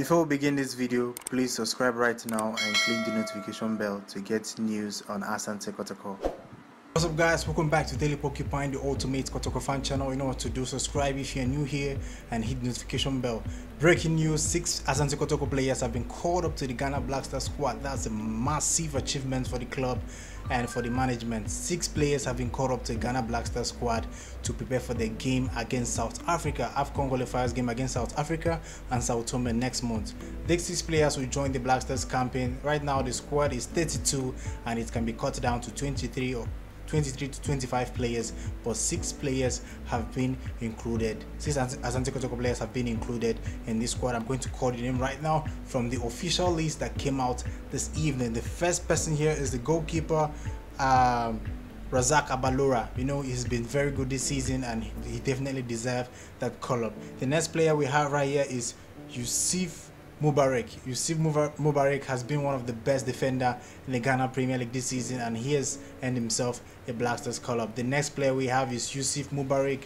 Before we begin this video, please subscribe right now and click the notification bell to get news on Asante Kotoko. What's up guys, welcome back to Daily Porcupine, the ultimate Kotoko fan channel. You know what to do, subscribe if you're new here and hit the notification bell. Breaking news, 6 Asante Kotoko players have been called up to the Ghana Black Stars squad. That's a massive achievement for the club and for the management. 6 players have been called up to the Ghana Black Stars squad to prepare for the game against South Africa, AFCON Qualifiers game against South Africa and Sao Tome next month. These 6 players will join the Black Stars campaign. Right now the squad is 32 and it can be cut down to 23 to 25 players, but 6 players have been included. 6 Asante Kotoko players have been included in this squad. I'm going to call the name right now from the official list that came out this evening. The first person here is the goalkeeper, Razak Abalora. You know, he's been very good this season and he definitely deserves that call-up. The next player we have right here is Yusef Mubarak. Yusef Mubarak has been one of the best defender in the Ghana Premier League this season and he has earned himself a Black Stars call-up. The next player we have is Yusef Mubarak,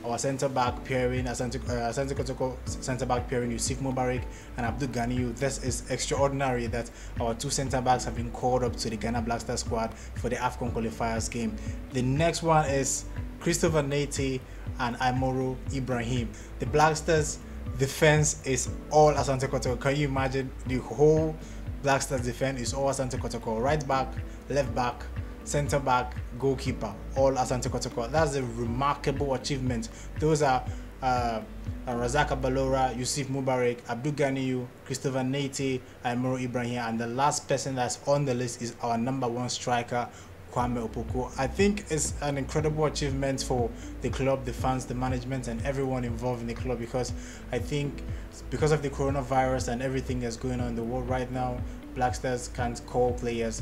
our centre-back pairing, Asante Kotoko centre-back pairing, Yusef Mubarak and Abdul Ganiyu. This is extraordinary that our 2 centre-backs have been called up to the Ghana Black Stars squad for the AFCON Qualifiers game. The next one is Christopher Nate and Imoro Ibrahim. The Black Stars defense is all Asante Kotoko. Can you imagine the whole Black Stars defense is all Asante Kotoko? Right back, left back, center back, goalkeeper, all Asante Kotoko. That's a remarkable achievement. Those are Razak Abalora, Yusef Mubarak, Abdul Ganiyu, Christopher Nate, Imoro Ibrahim, and the last person that's on the list is our #1 striker, Kwame Opoko. I think it's an incredible achievement for the club, the fans, the management and everyone involved in the club, because I think because of the coronavirus and everything that's going on in the world right now, Black Stars can't call players,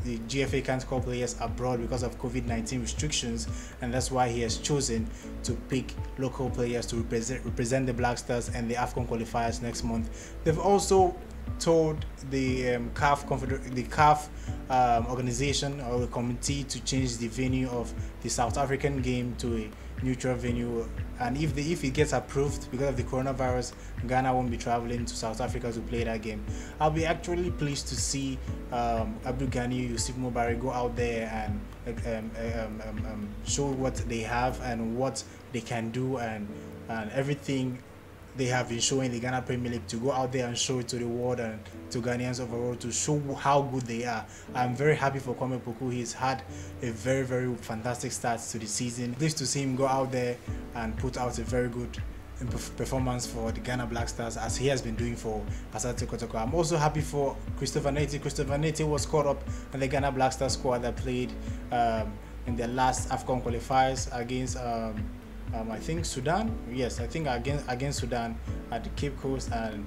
the GFA can't call players abroad because of COVID-19 restrictions, and that's why he has chosen to pick local players to represent the Black Stars and the AFCON Qualifiers next month. They've also told the CAF organization or the committee to change the venue of the South African game to a neutral venue, and if it gets approved because of the coronavirus, Ghana won't be traveling to South Africa to play that game. I'll be actually pleased to see Abdul Ghani, Yusef Mubarak go out there and show what they have and what they can do and everything they have been showing the Ghana Premier League, to go out there and show it to the world and to Ghanaians overall, to show how good they are. I'm very happy for Kwame Opoko. He's had a very, very fantastic start to the season. Pleased to see him go out there and put out a very good performance for the Ghana Black Stars, as he has been doing for Asante Kotoko. I'm also happy for Christopher Nate. Christopher Nate was caught up in the Ghana Black Stars squad that played in the last AFCON Qualifiers against I think Sudan. Yes, I think against Sudan at the Cape Coast, and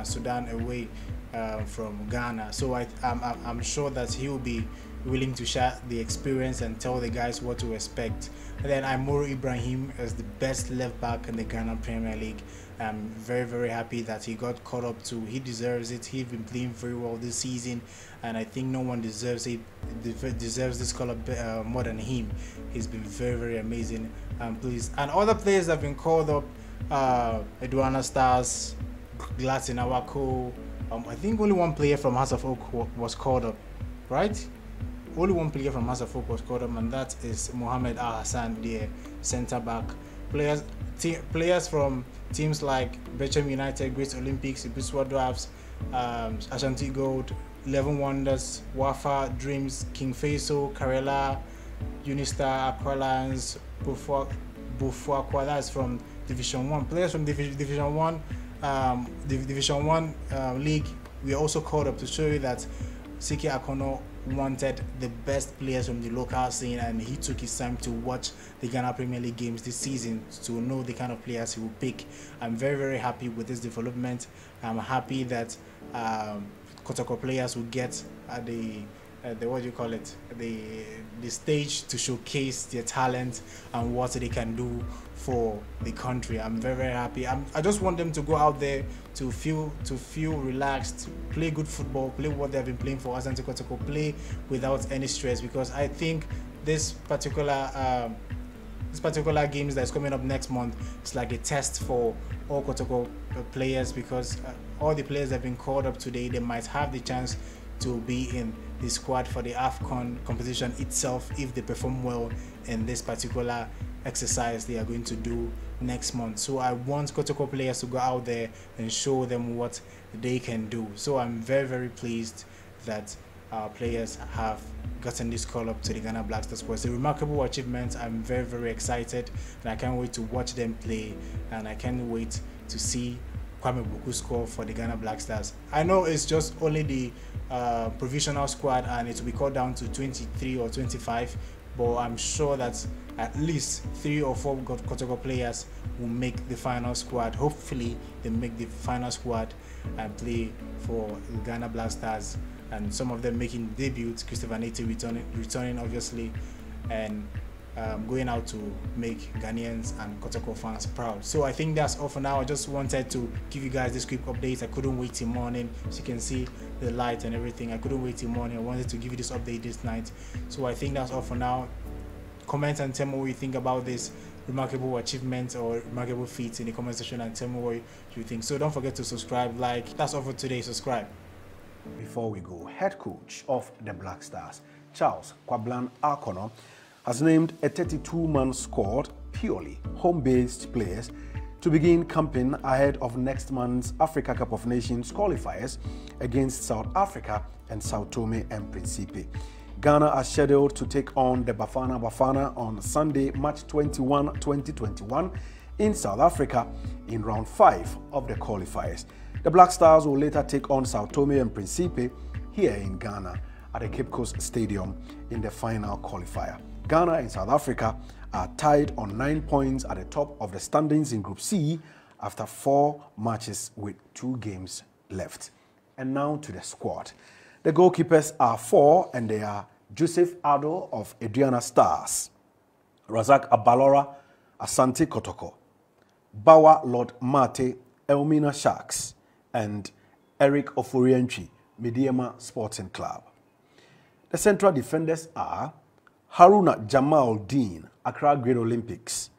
Sudan away from Ghana. So I'm sure that he will be willing to share the experience and tell the guys what to expect. And then Imoro Ibrahim is the best left back in the Ghana Premier League. I'm very, very happy that he got caught up to. He deserves it. He's been playing very well this season, and I think no one deserves this call-up more than him. He's been very, very amazing. Please, and other players have been called up. Edwana Stars, Glatin Awako. I think only one player from House of Oak was called up, right? Only one player from House of Oak was called up, and that is Mohamed Al Hassan, the centre back. Players from teams like Bechem United, Great Olympics, Ibuswa Dwarfs, Ashanti Gold, 11 Wonders, Wafa Dreams, King Faisal, Karela, Unistar, Aqua Lions, Bufuakwa. That's from Division 1. Players from Division 1 league, we are also called up to show you that Siki Akono wanted the best players from the local scene, and he took his time to watch the Ghana Premier League games this season to know the kind of players he will pick. I'm very, very happy with this development. I'm happy that Kotoko players will get the what do you call it, the stage to showcase their talent and what they can do for the country. I'm very, very happy. I just want them to go out there to feel relaxed, play good football, play what they've been playing for Asante Kotoko, play without any stress, because I think this particular this particular games that's coming up next month is like a test for all Kotoko players, because all the players that have been called up today, they might have the chance to be in the squad for the AFCON competition itself if they perform well in this particular exercise they are going to do next month. So I want Kotoko players to go out there and show them what they can do. So I'm very pleased that our players have gotten this call up to the Ghana Black Stars. It's a remarkable achievement. I'm very excited, and I can't wait to watch them play, and I can't wait to see Kwame Opoko score for the Ghana Black Stars. I know it's just only the provisional squad and it will be cut down to 23 or 25, but I'm sure that at least 3 or 4 Kotoko players will make the final squad. Hopefully they make the final squad and play for the Ghana Black Stars, and some of them making debuts. Christopher Nate returning obviously, and going out to make Ghanaians and Kotoko fans proud. So I think that's all for now. I just wanted to give you guys this quick update. I couldn't wait till morning. As you can see the light and everything, I couldn't wait till morning. I wanted to give you this update this night. So I think that's all for now. Comment and tell me what you think about this remarkable achievement or remarkable feat in the comment section, and tell me what you think. So don't forget to subscribe, like. That's all for today. Subscribe. Before we go, head coach of the Black Stars, Charles Kwablan Akono, has named a 32-man squad, purely home-based players, to begin camping ahead of next month's Africa Cup of Nations qualifiers against South Africa and Sao Tome and Principe. Ghana are scheduled to take on the Bafana on Sunday, March 21, 2021 in South Africa in round 5 of the qualifiers. The Black Stars will later take on Sao Tome and Principe here in Ghana at the Cape Coast Stadium in the final qualifier. Ghana and South Africa are tied on 9 points at the top of the standings in Group C after 4 matches with 2 games left. And now to the squad. The goalkeepers are 4, and they are Joseph Ado of Adriana Stars, Razak Abalora, Asante Kotoko, Bawa Lord Mate, Elmina Sharks, and Eric Oforientri, Mediema Sporting Club. The central defenders are Haruna Jamal Dean, Accra Great Olympics,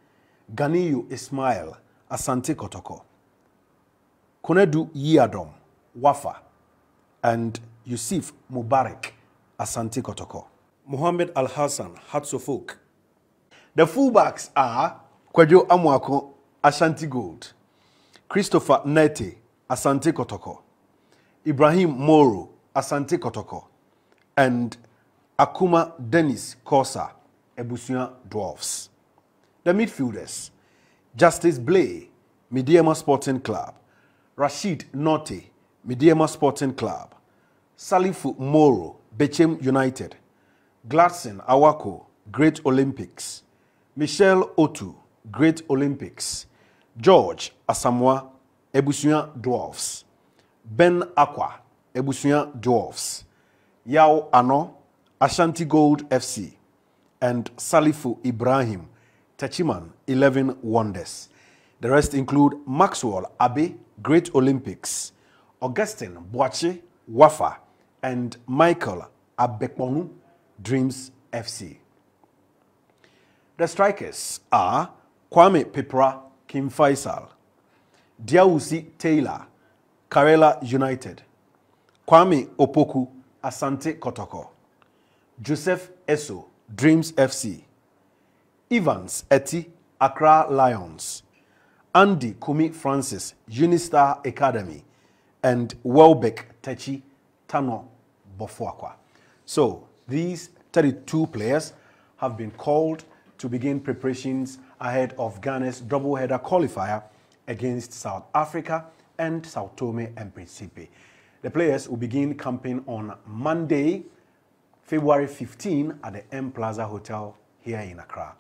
Ganiyu Ismail, Asante Kotoko, Konedu Yiadom, Wafa, and Yusef Mubarak, Asante Kotoko. Mohammed Al-Hassan, Hatsofok. The fullbacks are Kwadjo Amwako, Ashanti Gold, Christopher Nete, Asante Kotoko, Ibrahim Moro, Asante Kotoko, and Akuma Dennis Kosa, Ebusia Dwarfs. The midfielders, Justice Blay, Mediema Sporting Club, Rashid Note, Mediema Sporting Club, Salifu Moro, Bechem United, Gladson Awako, Great Olympics, Michelle Otu, Great Olympics, George Asamoah, Ebusia Dwarfs, Ben Aqua, Ebusia Dwarfs, Yao Ano, Ashanti Gold FC, and Salifu Ibrahim, Tachiman 11 Wonders. The rest include Maxwell Abe, Great Olympics, Augustine Boache, Wafa, and Michael Abekponu, Dreams FC. The strikers are Kwame Pepra, Kim Faisal, Diawusi Taylor, Karela United, Kwame Opoku, Asante Kotoko, Joseph Eso, Dreams FC, Evans Eti, Accra Lions, Andy Kumi Francis, Unistar Academy, and Welbeck Techi Tano Bofuakwa. So these 32 players have been called to begin preparations ahead of Ghana's double-header qualifier against South Africa and Sao Tome and Principe. The players will begin camping on Monday, February 15 at the M Plaza Hotel here in Accra.